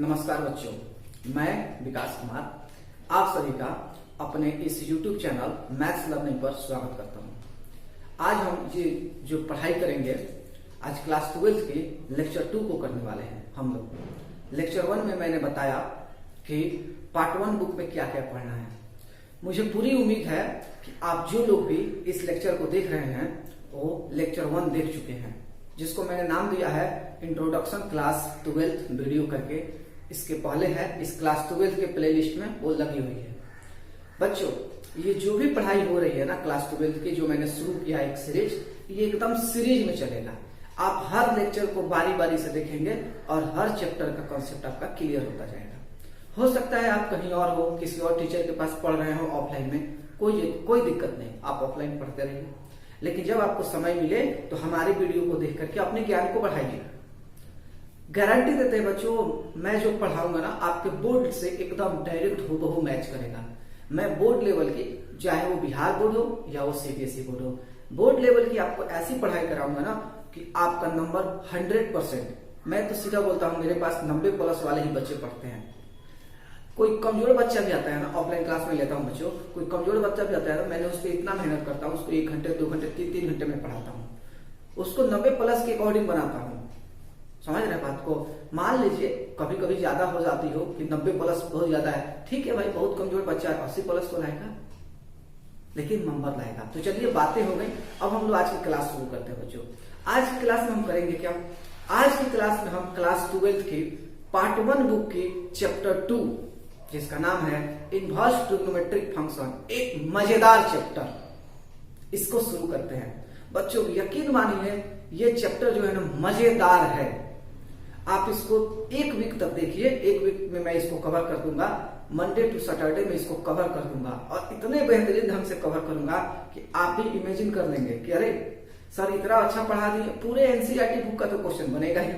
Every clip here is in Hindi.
नमस्कार बच्चों, मैं विकास कुमार आप सभी का अपने इस YouTube चैनल मैथ्स लर्निंग पर स्वागत करता हूं। आज हम ये जो पढ़ाई करेंगे, आज क्लास 12 के लेक्चर 2 को करने वाले हैं। हम लोग लेक्चर 1 में मैंने बताया कि पार्ट 1 बुक में क्या क्या पढ़ना है। मुझे पूरी उम्मीद है कि आप जो लोग भी इस लेक्चर को देख रहे हैं वो लेक्चर 1 देख चुके हैं, जिसको मैंने नाम दिया है इंट्रोडक्शन क्लास 12 वीडियो करके। इसके पहले है इस क्लास 12 के प्लेलिस्ट में वो लगी हुई है। बच्चों, ये जो भी पढ़ाई हो रही है ना क्लास 12 की, जो मैंने शुरू किया एक सीरीज, ये एकदम सीरीज में चलेगा। आप हर लेक्चर को बारी बारी से देखेंगे और हर चैप्टर का कॉन्सेप्ट आपका क्लियर होता जाएगा। हो सकता है आप कहीं और हो, किसी और टीचर के पास पढ़ रहे हो ऑफलाइन में, कोई दिक्कत नहीं, आप ऑफलाइन पढ़ते रहिए। लेकिन जब आपको समय मिले तो हमारी वीडियो को देख करके अपने ज्ञान को बढ़ाइए। गारंटी देते हैं बच्चों, मैं जो पढ़ाऊंगा ना आपके बोर्ड से एकदम डायरेक्ट हूबहू मैच करेगा। मैं बोर्ड लेवल की, चाहे वो बिहार बोर्ड हो या वो सीबीएसई बोर्ड हो, बोर्ड लेवल की आपको ऐसी पढ़ाई कराऊंगा ना कि आपका नंबर 100%। मैं तो सीधा बोलता हूँ, मेरे पास 90+ वाले ही बच्चे पढ़ते हैं। कोई कमजोर बच्चा भी आता है ना, ऑफलाइन क्लास में लेता हूँ बच्चों, कोई कमजोर बच्चा भी आता है ना, मैंने उस पर इतना मेहनत करता हूँ, उसको 1 घंटे 2 घंटे 3 घंटे में पढ़ाता हूँ, उसको 90+ के अकॉर्डिंग बनाता हूँ। समझ रहे बात को? मान लीजिए कभी कभी ज्यादा हो जाती हो कि 90+ बहुत ज्यादा है, ठीक है भाई, बहुत कमजोर बच्चा है 80+ तो लाएगा, लेकिन नंबर लाएगा। तो चलिए बातें हो गई, अब हम लोग आज की क्लास शुरू करते हैं बच्चों। आज की क्लास में हम करेंगे क्या? आज की क्लास में हम क्लास 12 की पार्ट 1 बुक की चैप्टर 2, जिसका नाम है इनवर्स ट्रिग्नोमेट्रिक फंक्शन, एक मजेदार चैप्टर, इसको शुरू करते हैं। बच्चों यकीन मानिए ये चैप्टर जो है ना मजेदार है। आप इसको 1 वीक तक देखिए, 1 वीक में मैं इसको कवर कर दूंगा, मंडे टू सैटरडे में इसको कवर कर दूंगा, और इतने बेहतरीन ढंग से कवर करूंगा कि आप भी इमेजिन कर लेंगे कि अरे सर इतना अच्छा पढ़ा दिए। पूरे एनसीईआरटी बुक का तो क्वेश्चन बनेगा ही,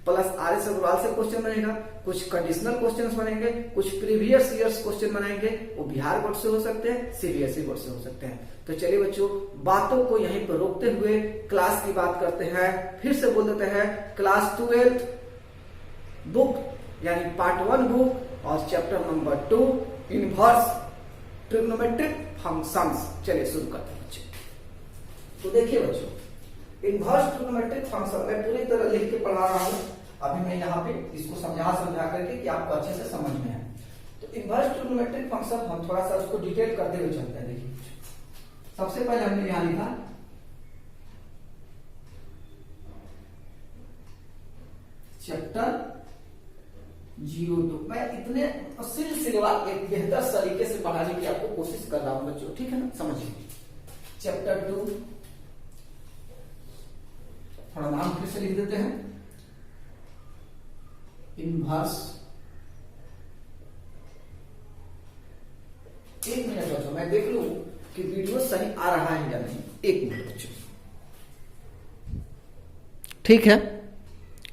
प्लस आरएस अग्रवाल से क्वेश्चन बनेगा, कुछ कंडीशनल क्वेश्चंस बनेंगे, कुछ प्रीवियस ईयर्स क्वेश्चन बनाएंगे, वो बिहार बोर्ड से हो सकते हैं, सीबीएसई बोर्ड से हो सकते हैं। तो चलिए बच्चों, बातों को यहीं पर रोकते हुए क्लास की बात करते हैं। फिर से बोल देते हैं, क्लास 12 बुक यानी पार्ट 1 बुक और chapter number 2 inverse trigonometric functions. चलिए शुरू करते हैं बच्चों। तो देखिए बच्चों, इनवर्स ट्रिग्नोमेट्रिक फंक्शन मैं पूरी तरह लिख के पढ़ा रहा हूं। अभी मैं यहाँ पे इसको समझा करके कि आपको अच्छे से समझ में आए। तो इनवर्स ट्रिग्नोमेट्रिक फंक्शन हम थोड़ा सा उसको डिटेल करते हुए चलते हैं। देखिए सबसे पहले हमने यहां लिखा चैप्टर 02। मैं इतने सिलसिलेवार एक बेहतर तरीके से पढ़ाने की आपको कोशिश कर रहा हूं बच्चों, ठीक है ना? समझिए चैप्टर 2, थोड़ा नाम फिर से लिख देते हैं, इनवर्स। 1 मिनट बच्चों, मैं देख लूं कि वीडियो सही आ रहा है या नहीं। 1 मिनट बच्चों, ठीक है,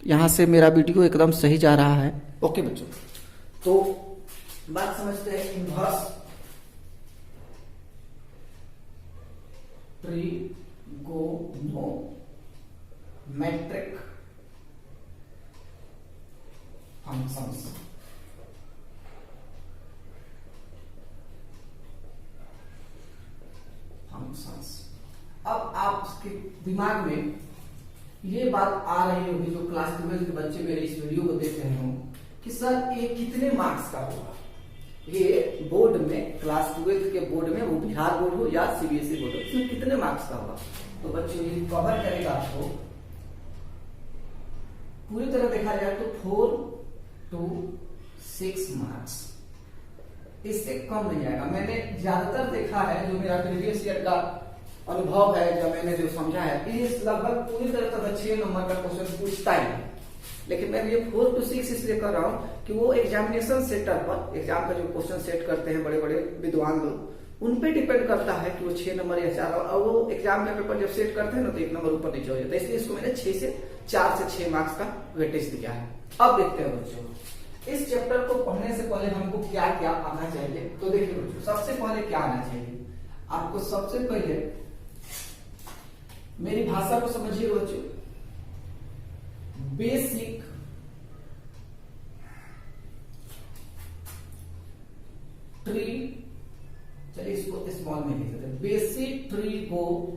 यहां से मेरा वीडियो एकदम सही जा रहा है। ओके बच्चों, तो बात समझते हैं। Inverse trigonometric functions. अब आपके दिमाग में ये बात आ रही होगी, जो क्लास 12 के बच्चे मेरे इस वीडियो को देख रहे हो, कि सर ये कितने मार्क्स का होगा? ये बोर्ड में, क्लास 12 के बोर्ड में, वो बिहार बोर्ड हो या सीबीएसई बोर्ड हो, इसमें कितने मार्क्स का होगा? तो बच्चों ये कवर करेगा आपको पूरी तरह देखा जाए तो 4 to 6 मार्क्स, इससे कम नहीं आएगा। मैंने ज्यादातर देखा है, जो मेरा प्रीवियस ईयर का अनुभव है, जब मैंने जो समझा है, इस लगभग पूरी तरह तक 6 नंबर का क्वेश्चन पूछता ही। लेकिन मैं ये 4 to 6 इसलिए कर रहा हूं कि वो एग्जामिनेशन सेंटर पर, एग्जाम का जो क्वेश्चन सेट करते हैं बड़े बड़े विद्वान लोग, उन पे डिपेंड करता है कि वो 6 नंबर या 4, और वो एग्जाम का पेपर जब सेट करते हैं ना तो 1 नंबर ऊपर नीचे हो जाता है। इसलिए इसको मैंने 4 से 6 मार्क्स का वेटेज दिया है। अब देखते हैं बच्चों, इस चैप्टर को पढ़ने से पहले हमको क्या क्या आना चाहिए। तो देखिए बच्चों, सबसे पहले क्या आना चाहिए आपको? सबसे पहले मेरी भाषा को समझिए बच्चों, बेसिक ट्री, चलिए इसको स्मॉल में लिख देते हैं, बेसिक ट्रिगोनोमेट्रिक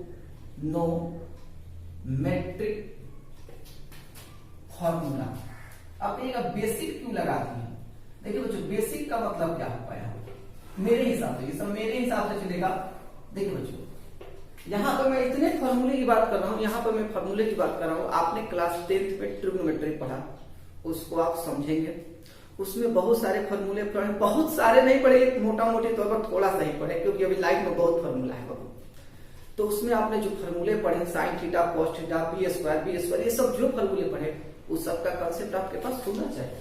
फॉर्मूला। अब ये बेसिक क्यों लगा दिए? देखिए बच्चों, बेसिक का मतलब क्या होता है मेरे हिसाब से, ये सब मेरे हिसाब से चलेगा। देखिए बच्चों, यहाँ पर मैं इतने फॉर्मूले की बात कर रहा हूँ, यहाँ पर मैं फॉर्मूले की बात कर रहा हूँ। आपने क्लास 10th में ट्रिग्नोमेट्री पढ़ा, उसको आप समझेंगे। उसमें बहुत सारे फॉर्मूले पढ़े, बहुत सारे नहीं पढ़े, मोटा मोटी तौर पर थोड़ा सा ही पढ़े, क्योंकि अभी लाइफ में बहुत फॉर्मूला है बाबू। तो उसमें आपने जो फॉर्मूले पढ़े, sine theta, cos theta, B square, ये सब जो फॉर्मूले पढ़े, उस सब का कंसेप्ट आपके पास होना चाहिए।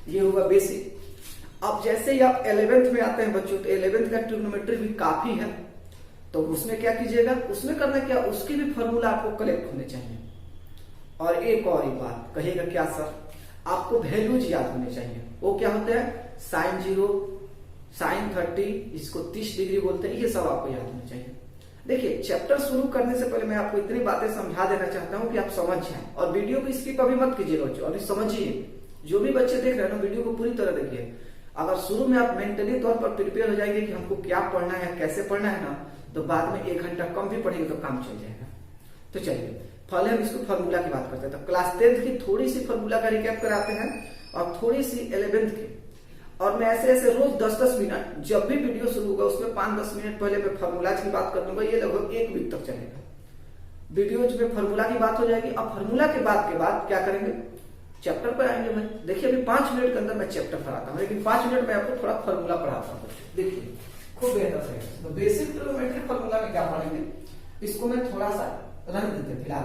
ये हुआ बेसिक। अब जैसे ही आप 11th में आते हैं बच्चों, तो 11th का ट्रिग्नोमेट्री भी काफी है। तो उसमें क्या कीजिएगा, उसमें करना क्या, उसकी भी फॉर्मूला आपको कलेक्ट होने चाहिए। और एक और ही बात कहिएगा, क्या सर, आपको वैल्यूज याद होने चाहिए। वो क्या होते हैं, साइन 0, साइन 30, इसको 30 डिग्री बोलते हैं, ये सब आपको याद होने चाहिए। देखिए, चैप्टर शुरू करने से पहले मैं आपको इतनी बातें समझा देना चाहता हूं कि आप समझ जाएं, और वीडियो को स्किप अभी मत कीजिएगा बच्चों, अभी समझिए। जो भी बच्चे देख रहे हैं ना, वीडियो को पूरी तरह देखिए। अगर शुरू में आप मेंटली तौर पर प्रिपेयर हो जाएंगे कि हमको क्या पढ़ना है, कैसे पढ़ना है ना, तो बाद में 1 घंटा कम भी पढ़ेंगे तो काम चल जाएगा। तो चलिए पहले हम इसको फॉर्मूला की बात करते हैं। तो क्लास 10th की थोड़ी सी फॉर्मूला का रिकैप कराते हैं, और थोड़ी सी 11th की। और मैं ऐसे ऐसे रोज 10-10 मिनट, जब भी वीडियो शुरू होगा उसमें 5-10 मिनट पहले मैं फॉर्मूलाज की बात कर दूंगा। ये लगभग 1 वीक तक चलेगा। वीडियोज में फॉर्मूला की बात हो जाएगी। अब फॉर्मूला के बाद क्या करेंगे, चैप्टर पर आएंगे। मैं देखिए, अभी 5 मिनट के अंदर मैं चैप्टर पढ़ाता हूँ, लेकिन 5 मिनट में आपको थोड़ा फॉर्मूला पढ़ाता हूँ। देखिए खूब बेहतर से। तो बेसिक ट्रिग्नोमेट्री फॉर्मूला में क्या पढ़ेंगे, इसको मैं थोड़ा सा रन देते फिलहाल।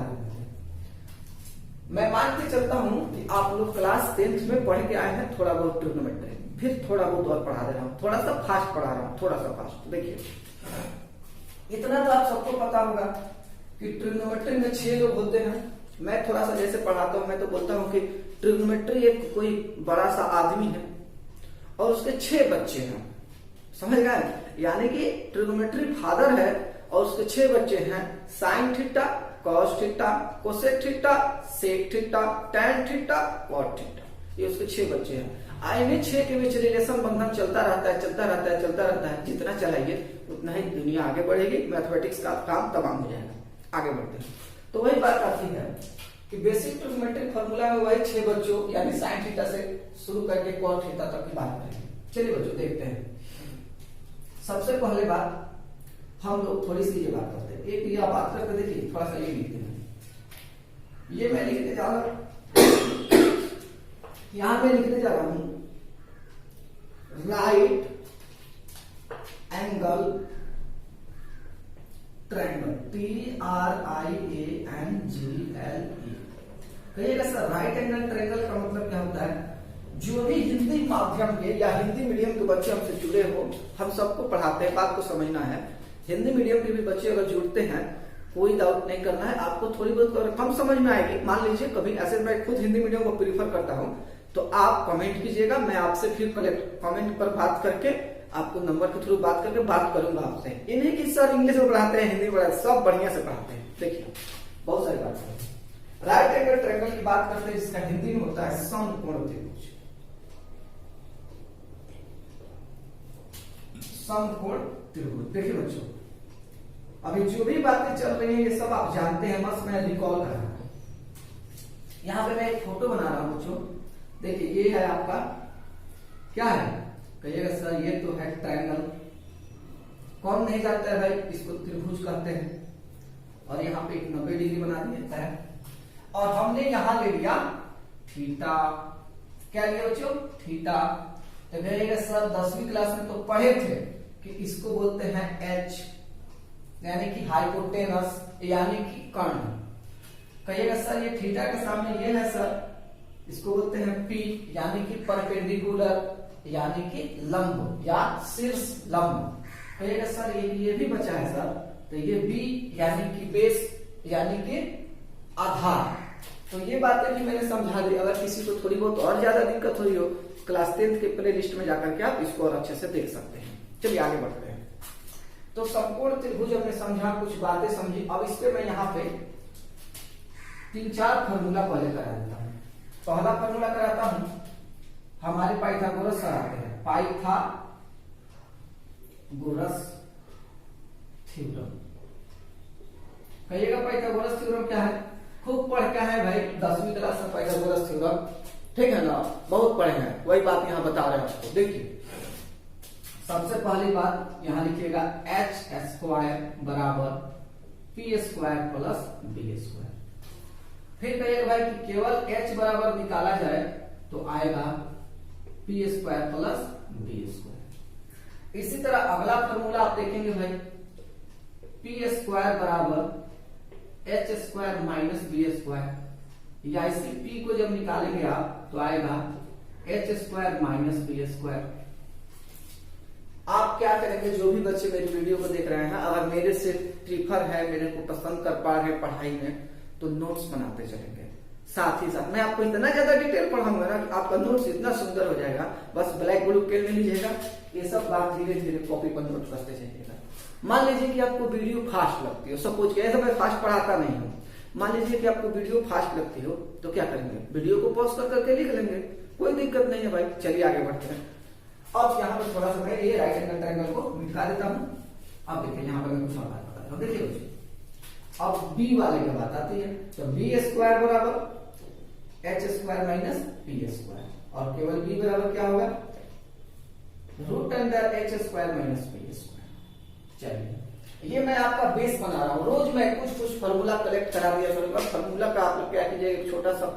मैं मान के चलता हूं कि आप लोग क्लास 10th में पढ़ के आए हैं थोड़ा बहुत ट्रिग्नोमेट्री, फिर थोड़ा बहुत और पढ़ा दे रहा हूं, थोड़ा सा फास्ट पढ़ा रहा हूं, थोड़ा सा फास्ट। देखिए, इतना तो आप सबको पता होगा कि ट्रिग्नोमेट्री में 6 लोग होते हैं। मैं थोड़ा सा जैसे पढ़ाता हूं, मैं तो बोलता हूं कि ट्रिग्नोमेट्री एक कोई बड़ा सा आदमी है और उसके 6 बच्चे हैं, समझ गए? यानी कि ट्रिग्नोमेट्री फादर है और उसके 6 बच्चे हैं, sine theta, cos theta, cosec theta, sec theta, tan theta, cot theta, ये उसके 6 बच्चे हैं। आइने 6 के बीच रिलेशन बंधन चलता रहता है। जितना चलाइए उतना ही दुनिया आगे बढ़ेगी, मैथमेटिक्स का काम तमाम हो जाएगा। आगे बढ़ते हैं। तो वही बात आती है कि बेसिक ट्रिग्नोमेट्रिक फॉर्मूला में वही 6 बच्चों यानी साइन थीटा से शुरू करके कॉट थीटा तक की बात करेंगे। चलिए बच्चों देखते हैं। सबसे पहले बात हम लोग थोड़ी सी ये बात करते हैं, एक यह बात करके देखिए, थोड़ा सा ये लिखते हैं। ये मैं लिखने जा रहा हूं, यहां मैं लिखने जा रहा हूं, राइट एंगल ट्रायंगल, TRIANGLE। कहिएगा सर, राइट एंगल ट्रायंगल का मतलब क्या होता है? जो भी हिंदी माध्यम के या हिंदी मीडियम के बच्चे हमसे जुड़े हो, हम सबको पढ़ाते हैं, बात को समझना है। हिंदी मीडियम के भी बच्चे अगर जुड़ते हैं, कोई डाउट नहीं करना है आपको, थोड़ी बहुत कम समझ में आएगी। मान लीजिए कभी ऐसे, मैं खुद हिंदी मीडियम को प्रीफर करता हूं, तो आप कमेंट कीजिएगा, मैं आपसे फिर कमेंट पर बात करके आपको नंबर के थ्रू बात करके बात करूंगा आपसे। ये नहीं कि सर इंग्लिश में पढ़ाते हैं, हिंदी में पढ़ाते हैं, सब बढ़िया से पढ़ाते हैं। देखिए बहुत सारी बात करते हैं। राइट एंगल ट्रायंगल की बात करते हैं, जिसका हिंदी में होता है समकोण त्रिभुज। समकोण त्रिभुज। देखिए बच्चों, अभी जो भी बातें चल रही हैं ये सब आप जानते हैं, बस मैं रिकॉल कर रहा हूं। यहां पे मैं एक फोटो बना रहा हूं बच्चों। देखिए ये है आपका, क्या है कहिएगा सर? ये तो है ट्रायंगल। कौन नहीं जानता है भाई, इसको त्रिभुज कहते हैं। और यहाँ पे एक 90 डिग्री बना दिया है, और हमने यहां ले लिया थीटा। क्या लिया बच्चों? थीटा। तो कहिएगा सर 10वीं क्लास में तो पढ़े थे कि इसको बोलते हैं H, यानी कि हाइपोटेनस, यानी कि कर्ण। कहिएगा सर ये थीटा के सामने ये है सर, इसको बोलते हैं P, यानी कि परपेंडिकुलर, यानी कि लंब या शीर्ष लंब। कहिएगा सर ये भी बचा है सर, तो ये B यानी कि बेस, यानी कि आधार। तो ये बातें भी मैंने समझा दी। अगर किसी को थोड़ी बहुत और ज्यादा दिक्कत हुई हो, क्लास 10th के प्ले लिस्ट में जाकर के आप इसको और अच्छे से देख सकते हैं। चलिए आगे बढ़ते हैं। तो समकोण त्रिभुज हमने समझा, कुछ बातें समझी। अब इस पे मैं यहाँ पे 3-4 फॉर्मूला पहले करा देता हूँ। पहला फॉर्मूला कराता हूँ, हमारे पाइथागोरस सर आते हैं, पाइथागोरस थ्योरम। कहिएगा पाइथागोरस थ्योरम क्या है? खूब पढ़ के है भाई 10वीं क्लास में पाइथागोरस थ्योरम, ठीक है ना, बहुत पढ़े हैं, वही बात यहाँ बता रहे हैं आपको। देखिए सबसे पहली बात यहाँ लिखिएगा एच स्क्वायर बराबर P square plus B square. फिर कहिएगा भाई कि केवल h बराबर निकाला जाए तो आएगा P square plus B square. इसी तरह अगला फॉर्मूला आप देखेंगे भाई पी स्क्वायर बराबर H square minus B square, या इसी p को जब निकालेंगे आप तो आएगा H square minus B square. आप क्या करेंगे, जो भी बच्चे मेरी वीडियो को देख रहे हैं, अगर मेरे से प्रीफर है, मेरे को पसंद कर पा रहे हैं पढ़ाई में, तो नोट्स बनाते चलेंगे। साथ ही साथ मैं आपको इतना ज्यादा डिटेल पढ़ाऊंगा ना कि आपका नोट्स इतना सुंदर हो जाएगा। बस ब्लैक ब्लू पेन ले लीजिएगा, ये सब बात धीरे धीरे कॉपी पर नोट करते जाइएगा। मान लीजिए कि आपको वीडियो फास्ट लगती हो, सपोज कि ऐसा मैं फास्ट पढ़ाता नहीं हूँ, मान लीजिए कि आपको वीडियो फास्ट लगती हो, तो क्या करेंगे, वीडियो को पॉज कर करके लिख लेंगे, कोई दिक्कत नहीं है भाई। चलिए आगे बढ़ते हैं। अब यहाँ पर थोड़ा सा मैं ये राइट एंगल ट्रायंगल को मिटा देता हूँ। अब देखिए यहाँ पर मैं कुछ और बात बता रहा हूँ। देखिए अब b वाले की बात आती है, तो बी स्क्वायर बराबर H square minus P square, और केवल b बराबर क्या होगा, root under H square minus P square. चलिए ये मैं आपका बेस बना रहा हूँ, रोज मैं कुछ फार्मूला कलेक्ट करा दिया करूंगा। फार्मूला का आप लोग क्या कीजिएगा, एक छोटा सा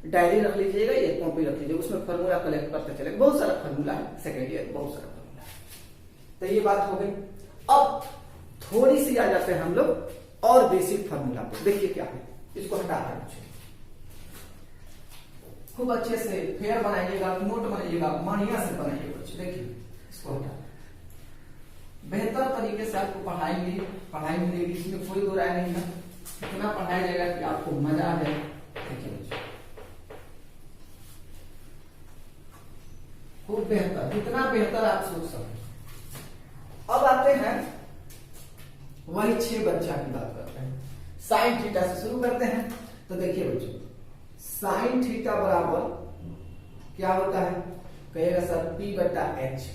डायरी रख लीजिएगा, ये कॉपी रख लीजिएगा, उसमें फार्मूला कलेक्ट करते चलेगा। बहुत सारा फार्मूला है, सेकेंड ईयर बहुत सारा फार्मूला है। तो ये बात हो गई। अब थोड़ी सी आ जाते हैं हम लोग और बेसिक फार्मूला पे। देखिए क्या है, इसको हटा दें, खूब अच्छे से फेयर बनाइएगा, नोट बनाइएगा, बढ़िया से बनाइएगा बच्चे। देखिए इसको हटा, बेहतर तरीके से आपको पढ़ाई मिलेगी, इसमें कोई दो राय नहीं है। इतना पढ़ाया जाएगा कि आपको मजा आ जाए। देखिए बच्चे खूब बेहतर, जितना बेहतर आप सोच सकते। अब आते हैं वही 6 बच्चा की बात करते हैं। साइन थीटा से शुरू करते हैं। तो देखिए बच्चों, साइन थीटा बराबर क्या होता है, कहेगा सर p बटा h।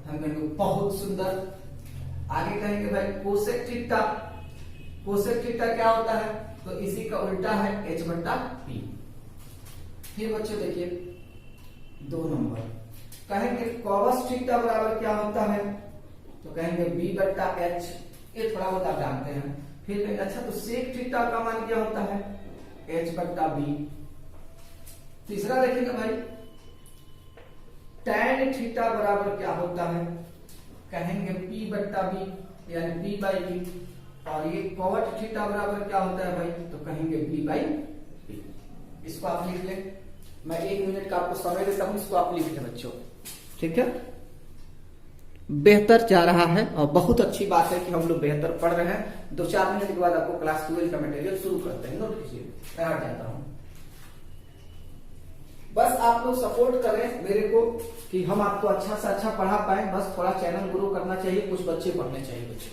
हम कहेंगे बहुत सुंदर। आगे कहेंगे भाई कोसेक थीटा, कोसेक थीटा क्या होता है, तो इसी का उल्टा है h बटा p। फिर बच्चों देखिए 2 नंबर, कहेंगे कॉस थीटा बराबर क्या होता है, तो कहेंगे b बटा h। ये थोड़ा बहुत आप जानते हैं। फिर कहेंगे अच्छा तो सेक थीटा का मान क्या होता है, h बटा b। तीसरा देखेंगे भाई tan थीटा बराबर क्या होता है, कहेंगे p बटा b यानी p बाई b। और ये कॉट थीटा बराबर क्या होता है भाई, तो कहेंगे p बाई b। इसको आप लिख लें, मैं 1 मिनट का आपको समय देता हूं, इसको आप लिख लें बच्चों, ठीक है। बेहतर जा रहा है और बहुत अच्छी बात है कि हम लोग बेहतर पढ़ रहे हैं। 2-4 मिनट के बाद आपको क्लास 12 का मटेरियल शुरू करते हैं। नोट कीजिए, मैं हट जाता हूं। बस आप लोग सपोर्ट करें मेरे को कि हम आपको अच्छा से अच्छा पढ़ा पाए। बस थोड़ा चैनल ग्रो करना चाहिए, कुछ बच्चे पढ़ने चाहिए बच्चे।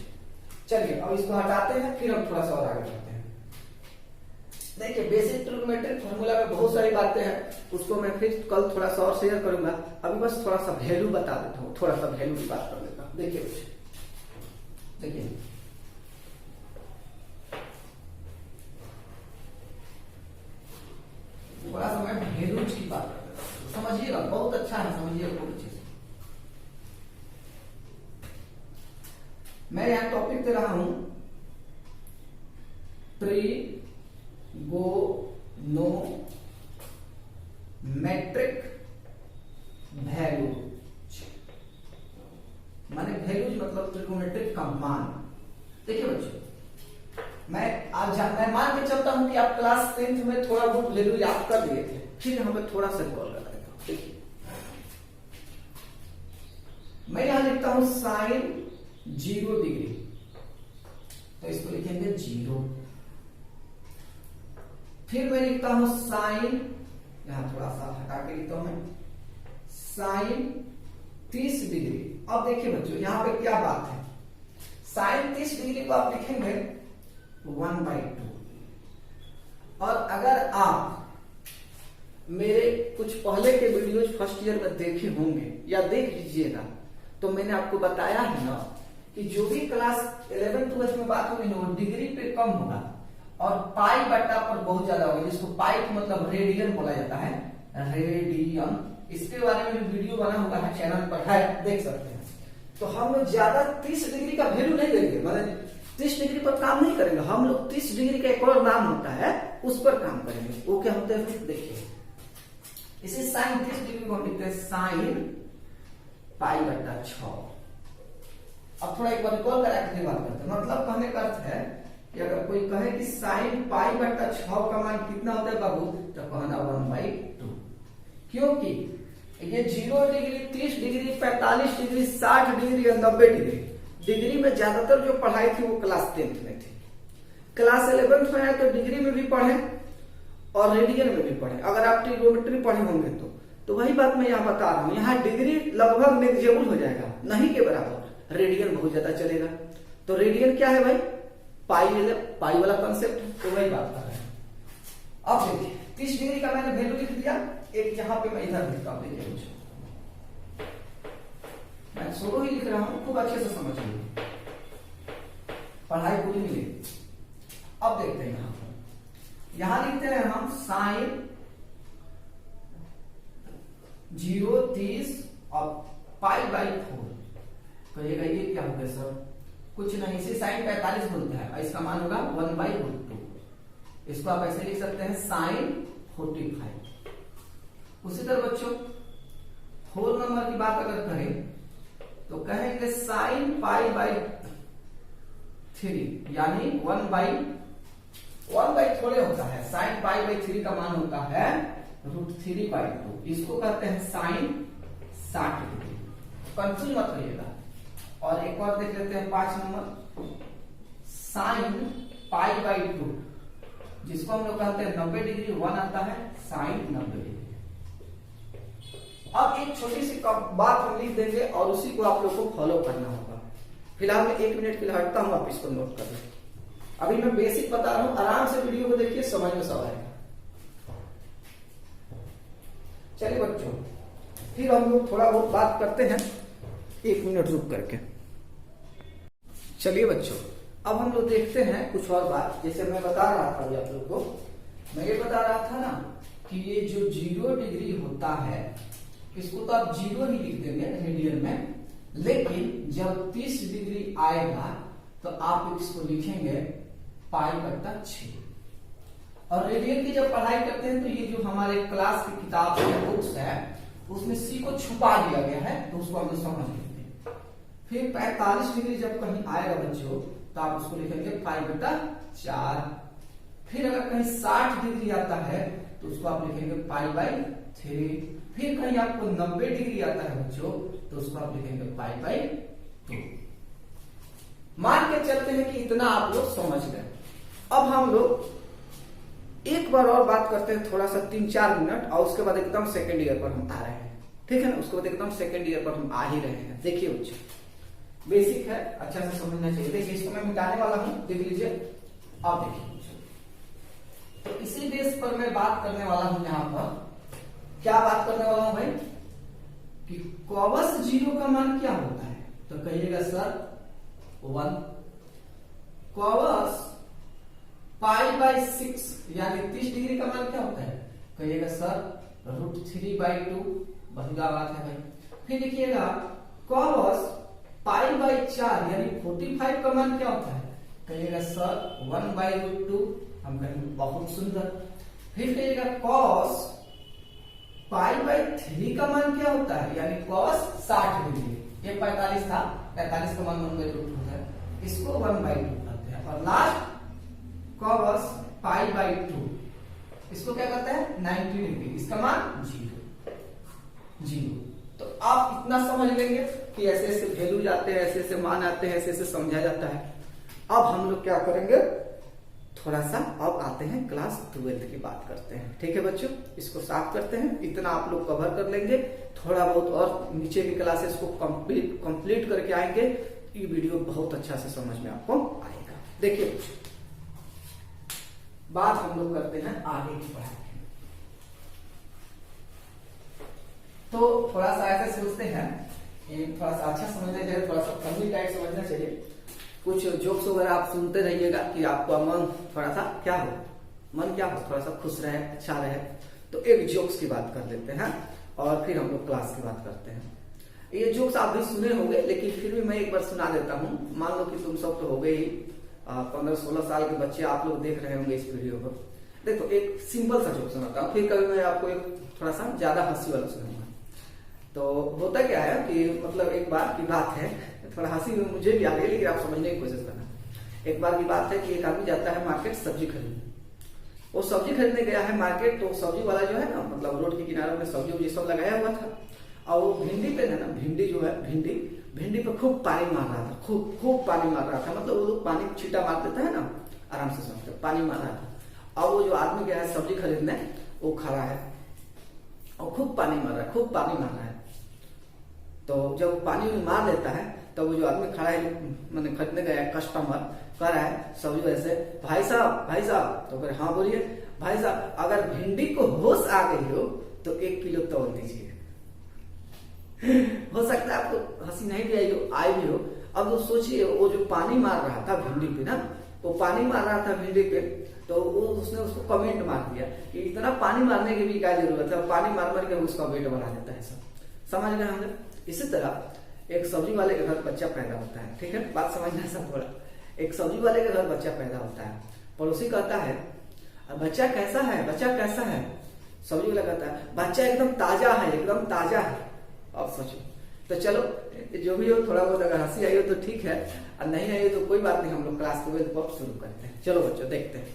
चलिए अब इसको हटाते हैं, फिर हम थोड़ा सा और आगे बढ़ते हैं। देखिए बेसिक ट्रिग्नोमेट्रिक फार्मूला में बहुत सारी बातें हैं, उसको मैं फिर कल थोड़ा सा और शेयर करूंगा। अभी बस थोड़ा सा वैल्यू बता देता हूँ, थोड़ा सा वैल्यू की बात कर लेता हूँ। देखिए थोड़ा सा मैं वैल्यूज की बात कर लेता हूँ, समझिएगा, बहुत अच्छा है, समझिएगा बहुत अच्छे से। मैं यहाँ टॉपिक दे रहा हूं ट्रिगोनोमेट्रिक वैल्यूज, माने वैल्यूज मतलब ट्रिगोनोमेट्रिक का मान। देखिए बच्चों मैं मान के चलता हूं कि आप क्लास 10th में थोड़ा बहुत वैल्यू याद कर लिए थे, फिर हमें थोड़ा सा रिकॉल कर लेता हूं। देखिए मैं यहां लिखता हूं साइन 0 डिग्री, तो इसको लिखेंगे 0। फिर मैं लिखता हूं साइन, यहां थोड़ा सा हटा के लिखता हूं मैं, साइन 30 डिग्री। अब देखिए बच्चों यहां पे क्या बात है, साइन 30 डिग्री को आप लिखेंगे 1/2। और अगर आप मेरे कुछ पहले के वीडियोज फर्स्ट ईयर में देखे होंगे या देख लीजिएगा, तो मैंने आपको बताया है ना कि जो भी क्लास 11 12 में बात होगी ना वो डिग्री पे कम होगा और पाई बट्टा पर बहुत ज्यादा होगा, जिसको पाई मतलब रेडियन बोला जाता है, रेडियन। इसके बारे में भी वीडियो बना हुआ है, चैनल पर है, देख सकते हैं। तो हम लोग ज्यादा 30 डिग्री का वैल्यू नहीं देंगे, मतलब 30 डिग्री पर काम नहीं करेंगे हम लोग। 30 डिग्री का एक और नाम होता है, उस पर काम करेंगे। वो क्या होता है देखिए, इसे साइन 30 डिग्री को हम लिखते हैं साइन पाई बट्टा 6। अब थोड़ा एक बार रिकॉल करा के बात करते हैं। मतलब कहने का अर्थ है कि अगर कोई कहे कि साइन पाई बट्टा 6 का मान कितना होता है बाबू, तो कहना 1/2, क्योंकि ये 0 डिग्री, 30 डिग्री, 45 डिग्री, 60 डिग्री और 90 डिग्री डिग्री में ज्यादातर जो पढ़ाई थी वो क्लास 10th में थी। क्लास 11th में आए तो डिग्री में भी पढ़े और रेडियन में भी पढ़े। अगर आप ट्रिग्नोमेट्री पढ़े होंगे तो वही बात मैं यहाँ बता रहा हूँ। यहाँ डिग्री लगभग नेग्लिजिबल हो जाएगा, नहीं के बराबर, रेडियन बहुत ज्यादा चलेगा। तो रेडियन क्या है भाई, पाई वाला कंसेप्ट, तो वही बात कर रहे हैं। अब देखिए 30 डिग्री का मैंने वैल्यू लिख दिया, एक यहाँ पे मैं इधर लिखता हूँ, देखिए मुझे मैं सोलो ही लिख रहा हूँ, खूब अच्छे से समझ लीजिए, पढ़ाई पूरी मिलेगी। अब देखते हैं यहां लिखते हैं हम साइन 0 30 और π/4। कहिएगा ये क्या होगा सर, कुछ नहीं, इसे साइन 45 बोलते हैं, इसका मान होगा 1/2। इसको आप ऐसे लिख सकते हैं साइन 45। उसी तरह बच्चों होल नंबर की बात अगर करें तो कहेंगे साइन π/3, यानी 1/1 थोड़े होता है, साइन π/3 का मान होता है √3/2। इसको कहते हैं साइन 60 डिग्री। कंफ्यूज मत होइएगा। और एक और देख लेते हैं 5 नंबर, साइन π/2, जिसको हम लोग कहते हैं 90 डिग्री, 1 आता है साइन 90 डिग्री। अब एक छोटी सी बात हम लिख देंगे और उसी को आप लोग को फॉलो करना होगा। फिलहाल मैं 1 मिनट के लिए हटता हूं, आप इसको नोट कर लें। अभी मैं बेसिक बता रहा हूं, आराम से वीडियो को देखिए, समझ में सब आएगा। चलिए बच्चों, फिर हम लोग थोड़ा बहुत बात करते हैं, 1 मिनट रुक करके। चलिए बच्चों, अब हम लोग देखते हैं कुछ और बात। जैसे मैं बता रहा था अभी आप लोग को, मैं ये बता रहा था ना कि ये जो 0 डिग्री होता है इसको तो आप 0 ही लिख देंगे रेडियन में, लेकिन जब 30 डिग्री आएगा तो आप इसको लिखेंगे π/6। और रेडियन की जब पढ़ाई करते हैं तो ये जो हमारे क्लास की किताब है, बुक्स है, उसमें सी को छुपा दिया गया है, तो उसको हम समझ लेते हैं। फिर 45 डिग्री जब कहीं आएगा बच्चों तो आप उसको लिखेंगे π/4। फिर अगर कहीं 60 डिग्री आता है तो उसको आप लिखेंगे π/3। फिर कहीं आपको 90 डिग्री आता है बच्चों तो उसको आप लिखेंगे π/2। मान के चलते हैं कि इतना आप लोग समझ गए। अब हम लोग एक बार और बात करते हैं, थोड़ा सा 3-4 मिनट, और उसके बाद एकदम सेकेंड ईयर पर हम आ रहे हैं, ठीक है ना। उसके बाद एकदम सेकेंड ईयर पर हम आ ही रहे हैं। देखिए बच्चों, बेसिक है, अच्छा से समझना चाहिए। देखिए इसको मैं मिटाने वाला हूं, देख लीजिए। अब देखिए तो इसी बेस पर मैं बात करने वाला हूं। यहां पर क्या बात करने वाला हूं भाई, कि cos 0 का मान क्या होता है, तो कहिएगा सर 1। cos π/6 यानी 30 डिग्री का मान क्या होता है, कहिएगा सर √3/2। बढ़िया बात है भाई। फिर लिखिएगा cos π/4 यानी 45 का मान क्या होता है, कहिएगा सर 1/√2। हम कहेंगे बहुत सुंदर। फिर कहिएगा cos π/3 का मान क्या होता है, यानी cos 60 डिग्री। ये 45 था, 45 का मान 1/√2 है, इसको 1/2 करते हैं। और लास्ट cos π/2, इसको क्या करते हैं 90 डिग्री, इसका मान 0। तो आप इतना समझ लेंगे कि ऐसे ऐसे वैल्यू जाते हैं, ऐसे ऐसे मान आते हैं, ऐसे ऐसे समझा जाता है। अब हम लोग क्या करेंगे, थोड़ा सा अब आते हैं क्लास 12 की बात करते हैं, ठीक है बच्चों। इसको साफ करते हैं, इतना आप लोग कवर कर लेंगे। थोड़ा बहुत और नीचे की क्लासेस को कंप्लीट करके आएंगे, ये वीडियो बहुत अच्छा से समझ में आपको आएगा। देखिए बात हम लोग करते हैं आगे की पढ़ाई। तो थोड़ा सा ऐसे सोचते हैं ये थोड़ा सा अच्छा समझना चाहिए, थोड़ा सा फनी टाइप समझना चाहिए। कुछ जोक्स वगैरह आप सुनते रहिएगा कि आपका मन थोड़ा सा क्या हो, मन क्या हो, थोड़ा सा खुश रहे, अच्छा रहे। तो एक जोक्स की बात कर लेते हैं और फिर हम लोग क्लास की बात करते हैं। ये जोक्स आप भी सुने होंगे, लेकिन फिर भी मैं एक बार सुना देता हूँ। मान लो कि तुम सब तो हो गए ही 15-16 साल के बच्चे, आप लोग देख रहे होंगे इस वीडियो को। देखो एक सिंपल सा जोक सुनाता हूँ, फिर कभी मैं आपको एक थोड़ा सा ज्यादा हंसी वाला सुनाऊंगा। तो होता क्या है कि मतलब एक बार की बात है, थोड़ा हंसी मुझे भी आ गई, लेकिन आप समझने की कोशिश करना। एक बार की बात है कि एक आदमी जाता है मार्केट सब्जी खरीदने। वो सब्जी खरीदने गया है मार्केट, तो सब्जी वाला जो है ना, मतलब रोड के किनारे में सब्जी सब लगाया हुआ था। और वो भिंडी पे ना, भिंडी जो है, भिंडी पे खूब पानी मार रहा था, खूब पानी मार रहा था। मतलब वो लोग पानी छींटा मार देता है ना, आराम से समझते, पानी मार रहा था। अब वो जो आदमी गया है सब्जी खरीदने, वो खड़ा है और खूब पानी मार रहा है, खूब पानी मार रहा है। तो जब पानी में मार लेता है, तो वो जो आदमी खड़ा है, मैंने खरीदने गया कस्टमर, कह रहा है सब्जी वैसे, भाई साहब। तो कह हाँ बोलिए। भाई साहब, अगर भिंडी को होश आ गई हो तो 1 किलो तोल दीजिए। हो सकता है आपको हंसी नहीं भी आई हो, आई भी हो। अब तो सोचिए, वो जो पानी मार रहा था भिंडी पे ना, वो पानी मार रहा था भिंडी पे, तो वो उसने उसको कमेंट मार दिया कि इतना पानी मारने की भी क्या जरूरत है, पानी मार के उसका वेट बढ़ा देता है। सब समझ गए हमने। इसी तरह एक सब्जी वाले के घर बच्चा पैदा होता है, ठीक है, बात समझना सब थोड़ा। एक सब्जी वाले के घर बच्चा पैदा होता है। पड़ोसी कहता है बच्चा कैसा है? सब्जी वाला कहता है बच्चा एकदम ताजा है। अब सोचो, तो चलो जो भी हो, थोड़ा बहुत अगर हंसी आई हो तो ठीक है, और नहीं आई हो तो कोई बात नहीं, हम लोग क्लास 12 को अब शुरू करते हैं। चलो बच्चों देखते हैं।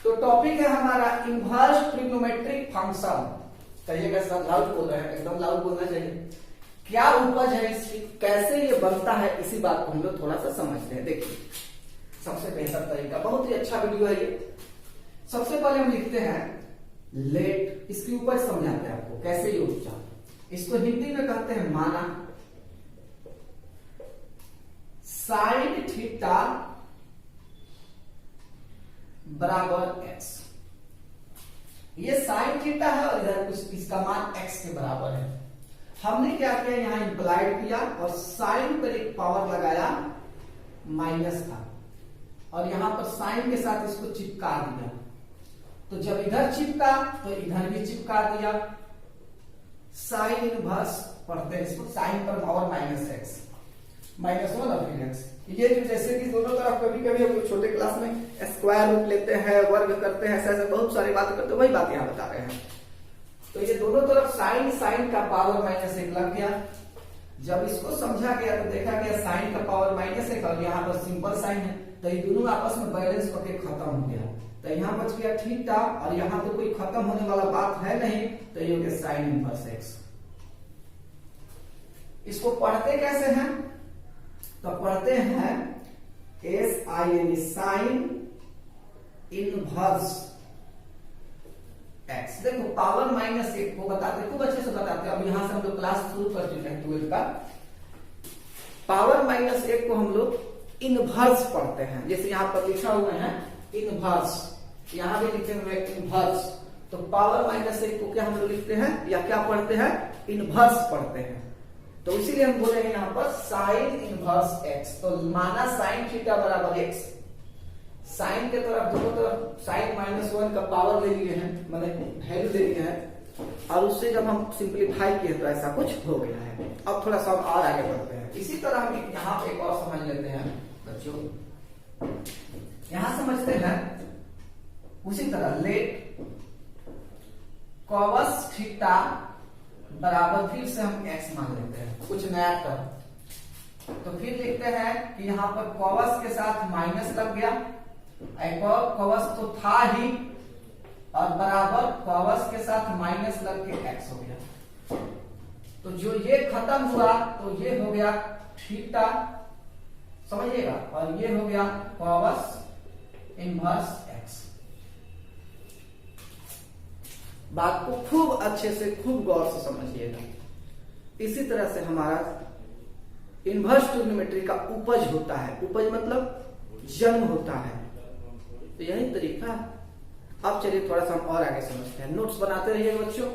तो टॉपिक है हमारा इनवर्स ट्रिग्नोमेट्रिक फंक्शन। कहिएगा सर लाउड बोल रहे हैं, एकदम लाउड बोलना चाहिए। क्या उपज है इसकी, कैसे ये बनता है, इसी बात को हम लोग थोड़ा सा समझते हैं। देखिए सबसे बेहतर तरीका, बहुत ही अच्छा वीडियो है ये। सबसे पहले हम लिखते हैं लेट, इसकी उपज समझाते हैं आपको कैसे ये उपजा। इसको हिंदी में कहते हैं माना साइन थीटा बराबर एक्स। ये साइन थीटा है और इधर कुछ इसका मान एक्स के बराबर है। हमने क्या किया, यहां इंप्लाइड किया और साइन पर एक पावर लगाया माइनस का, और यहां पर साइन के साथ इसको चिपका दिया। तो जब इधर चिपका तो इधर भी चिपका दिया। साइन इनवर्स पढ़ते हैं इसको, साइन पर पावर माइनस एक्स, -1 और फिर एक्स। ये जो जैसे कि दोनों तरफ कभी कभी हम लोग छोटे क्लास में स्क्वायर रूट लेते हैं, वर्ग करते हैं, ऐसे बहुत सारी बातें करते हैं, वही बात यहाँ बता रहे हैं। तो ये दोनों तरफ साइन का पावर -1 लग गया। जब इसको समझा गया तो देखा गया साइन का पावर -1 और यहाँ पर सिंपल साइन है, तो ये दोनों आपस में बैलेंस करके खत्म हो गया। तो यहाँ बच गया थीटा, और यहाँ तो कोई खत्म होने वाला बात है नहीं, तो ये हो गया साइन इनवर्स एक्स। इसको पढ़ते कैसे हैं, तो पढ़ते हैं SIN, साइन इनवर्स एक्स। देखो पावर -1 को बताते, खूब अच्छे से बताते हैं। अब यहां से हम लोग क्लास शुरू कर चुके हैं 12 का। पावर -1 को हम लोग इनवर्स पढ़ते हैं, जैसे यहां पर लिखा हुआ है इनवर्स, यहां भी लिखे हुए इनवर्स। तो पावर -1 को क्या हम लोग लिखते हैं या क्या पढ़ते हैं, इनवर्स पढ़ते हैं। तो इसीलिए हम बोलेंगे यहां पर साइन इनवर्स एक्स। तो माना साइन थीटा बराबर एक्स, साइन के तरफ दोनों तरफ साइन -1 का पावर ले लिए हैं, मैंने वैल्यू ले लिए हैं, और उससे जब हम सिंप्लीफाई किए तो ऐसा कुछ हो गया है। अब थोड़ा सा और आगे बढ़ते हैं। इसी तरह हम यहाँ पे एक और समझ लेते हैं बच्चों, यहां समझते हैं उसी तरह लेट कॉस थीटा बराबर, फिर से हम एक्स मान लेते हैं, कुछ नया टर्म। तो फिर लिखते हैं कि यहाँ पर कॉस के साथ माइनस लग गया, कॉस तो था ही, और बराबर कॉस के साथ माइनस लग के एक्स हो गया। तो जो ये खत्म हुआ तो ये हो गया थीटा, समझिएगा, और ये हो गया कॉस इनवर्स एक्स। बात को खूब अच्छे से, खूब गौर से समझिएगा। इसी तरह से हमारा इनवर्स ट्रिग्नोमेट्री का उपज होता है। उपज मतलब जन्म होता है। तो यही तरीका। अब चलिए थोड़ा सा हम और आगे समझते हैं। नोट्स बनाते रहिएगा बच्चों,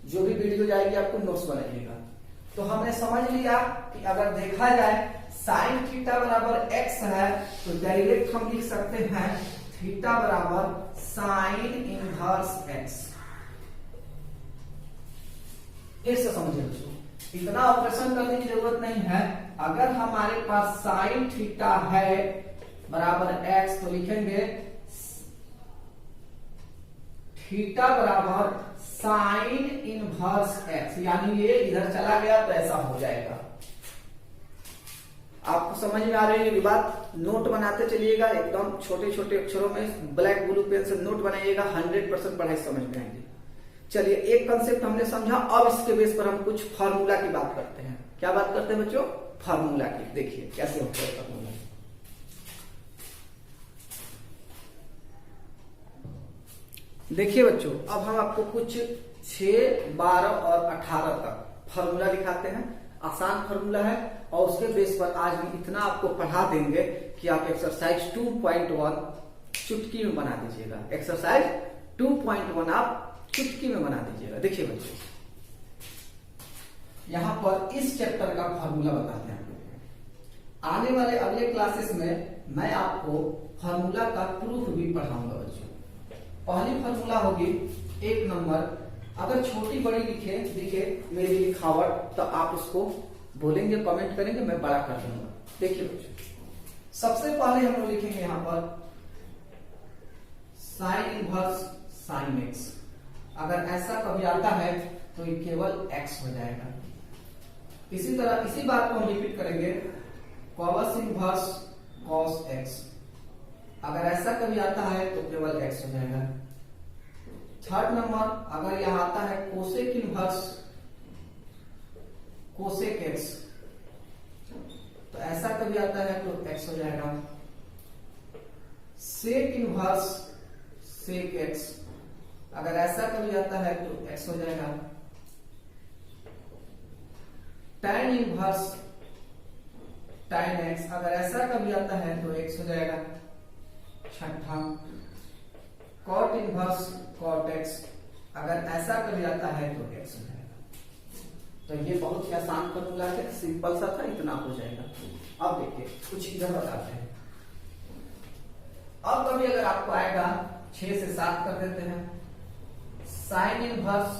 जो भी वीडियो जाएगी आपको नोट्स बनाइएगा। तो हमने समझ लिया कि अगर देखा जाए साइन थीटा बराबर एक्स है तो डायरेक्ट हम लिख सकते हैं थीटा बराबर साइन इनवर्स एक्स। फिर से समझिए दोस्तों, इतना ऑपरेशन करने की जरूरत नहीं है। अगर हमारे पास साइन थीटा है बराबर एक्स तो लिखेंगे थीटा बराबर साइन इनवर्स एक्स, यानी ये इधर चला गया तो ऐसा हो जाएगा। आपको समझ में आ रही है ये बात? नोट बनाते चलिएगा, एकदम छोटे छोटे अक्षरों में ब्लैक ब्लू पेन से नोट बनाइएगा, 100% पढ़ाई समझ में आएगी। चलिए, एक कंसेप्ट हमने समझा, अब इसके बेस पर हम कुछ फार्मूला की बात करते हैं। क्या बात करते हैं बच्चों? फार्मूला की। देखिए कैसे होता है फार्मूला। देखिए बच्चों, अब हम आपको कुछ 6, 12 और 18 तक फार्मूला दिखाते हैं। आसान फार्मूला है और उसके बेस पर आज हम इतना आपको पढ़ा देंगे कि आप एक्सरसाइज 2.1 चुटकी में बना दीजिएगा। एक्सरसाइज 2.1 आप चुटकी में बना दीजिएगा। देखिए बच्चों, यहां पर इस चैप्टर का फार्मूला बताते हैं। आने वाले अगले क्लासेस में मैं आपको फार्मूला का प्रूफ भी पढ़ाऊंगा बच्चों। पहली फार्मूला होगी 1 नंबर। अगर छोटी बड़ी दिखे मेरी लिखावट तो आप उसको बोलेंगे, कमेंट करेंगे, मैं बड़ा कर दूंगा। देखिए बच्चों, सबसे पहले हम लोग लिखेंगे यहां पर साइन इनवर्स साइन एक्स। अगर ऐसा कभी आता है तो ये केवल एक्स हो जाएगा। इसी तरह इसी बात को हम रिपीट करेंगे, कॉस इनवर्स कॉस एक्स। अगर ऐसा कभी आता है तो केवल एक्स हो जाएगा। थर्ड नंबर, अगर यहां आता है कोसेक इनवर्स कोसेक एक्स, तो ऐसा कभी आता है तो एक्स हो जाएगा। सेक इनवर्स सेक एक्स, अगर ऐसा कभी आता है तो एक्स हो जाएगा। tan इनवर्स tan एक्स, अगर ऐसा कभी आता है तो एक्स हो जाएगा। छठा, cot इनवर्स cot एक्स, अगर ऐसा कभी आता है तो एक्स हो जाएगा। तो ये बहुत ही आसान फार्मूला है, सिंपल सा था, इतना हो जाएगा। अब देखिए कुछ इधर बताते हैं। अब कभी अगर आपको आएगा 6 से 7 कर देते हैं, साइन इनवर्स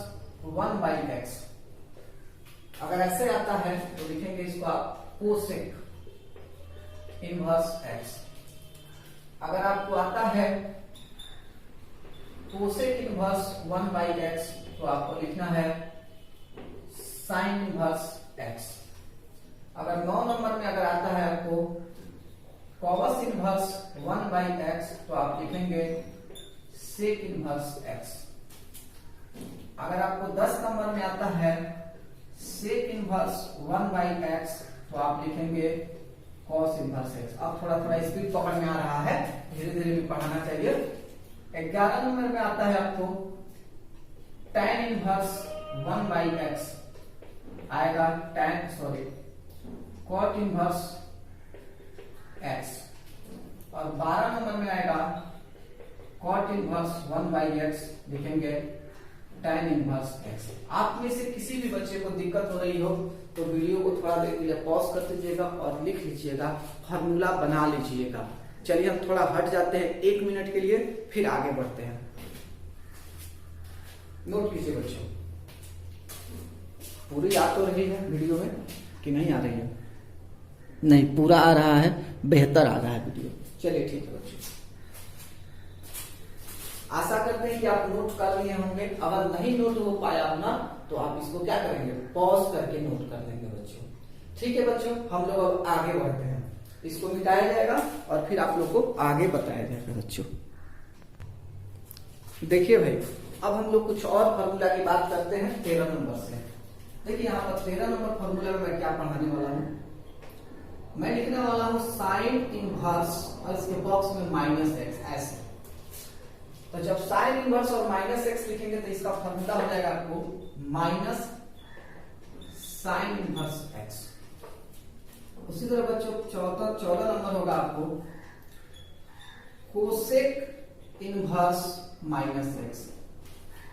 1/x। अगर ऐसे आता है तो लिखेंगे इसको आप कोसेक इनवर्स x। अगर आपको आता है कोसेक इनवर्स 1/x तो आपको लिखना है साइन इनवर्स x। अगर 9 नंबर में अगर आता है आपको कॉस इनवर्स 1/x तो आप लिखेंगे सेक इनवर्स x। अगर आपको 10 नंबर में आता है सेक इनवर्स 1/x तो आप लिखेंगे कॉस इनवर्स x। अब थोड़ा थोड़ा स्पीड पकड़ में आ रहा है, धीरे धीरे भी पढ़ाना चाहिए। 11 नंबर में आता है आपको tan इनवर्स 1/x आएगा cot इनवर्स x। और 12 नंबर में आएगा cot इनवर्स 1/x, लिखेंगे tan इनवर्स x। आप में से किसी भी बच्चे को दिक्कत हो रही हो तो वीडियो को थोड़ा देर के लिए पॉज कर दीजिएगा और लिख लीजिएगा, फार्मूला बना लीजिएगा। चलिए हम थोड़ा हट जाते हैं 1 मिनट के लिए, फिर आगे बढ़ते हैं। नोट कीजिए बच्चों, पूरी आ तो रही है वीडियो में कि नहीं आ रही है? नहीं, पूरा आ रहा है, बेहतर आ रहा है वीडियो। चलिए ठीक है बच्चों, आशा करते हैं कि आप नोट कर लिए होंगे। अगर नहीं नोट हो पाया अपना तो आप इसको क्या करेंगे, पॉज करके नोट कर लेंगे बच्चों। ठीक है बच्चों, हम लोग अब आगे बढ़ते हैं। इसको मिटाया जाएगा और फिर आप लोग को आगे बताया जाएगा बच्चों। देखिए भाई, अब हम लोग कुछ और फार्मूला की बात करते हैं 13 नंबर से। देखिए यहाँ पर 13 नंबर फार्मूला में मैं क्या पढ़ाने वाला हूँ, मैं लिखने वाला हूँ साइन इनवर्स और इसके बॉक्स में -x ऐसे। तो जब साइन इनवर्स और -x लिखेंगे तो इसका फार्मूला हो जाएगा आपको माइनस साइन इनवर्स x। उसी तरह बच्चों 14 नंबर होगा आपको कोसेक इनवर्स -x।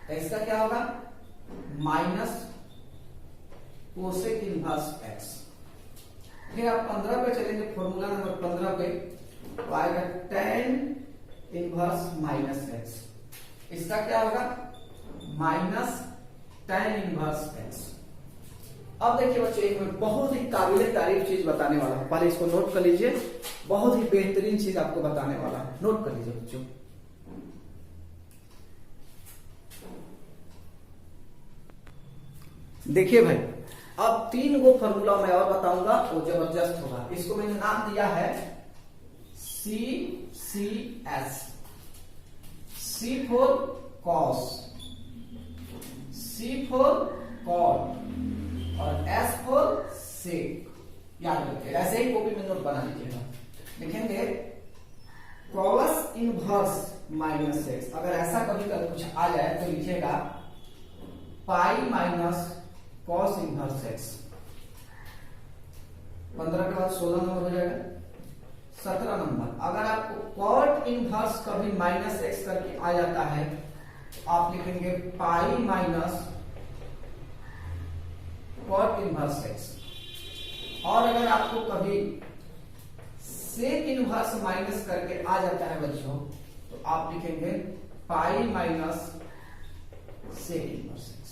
तो इसका क्या होगा, माइनस कोसेक इनवर्स एक्स। फिर आप 15 पे चलेंगे, फॉर्मूला नंबर 15 पे, तो आएगा tan इनवर्स माइनस एक्स। इसका क्या होगा, माइनस tan इनवर्स एक्स। अब देखिए बच्चों, एक मैं बहुत ही काबिल तारीफ चीज बताने वाला हूं, पहले इसको नोट कर लीजिए। बहुत ही बेहतरीन चीज आपको बताने वाला हूं, नोट कर लीजिए बच्चों। देखिए भाई, अब 3 गो फॉर्मूला मैं और बताऊंगा, वो जबरदस्त होगा। इसको मैंने नाम दिया है CCS। C for cos, C for cot और S फॉर सेक। याद रखिएगा, ऐसे ही कॉपी में नोट बना लीजिएगा। लिखेंगे कॉस इनवर्स माइनस एक्स। अगर ऐसा कभी कुछ आ जाए तो लिखिएगा pi minus cos inverse x. 15 के बाद 16 नंबर हो जाएगा। 17 नंबर, अगर आपको कॉट इनवर्स कभी माइनस एक्स करके आ जाता है तो आप लिखेंगे pi minus cot inverse X. और अगर आपको कभी सेक इनवर्स माइनस करके आ जाता है बच्चों, तो आप लिखेंगे pi minus sec inverse X.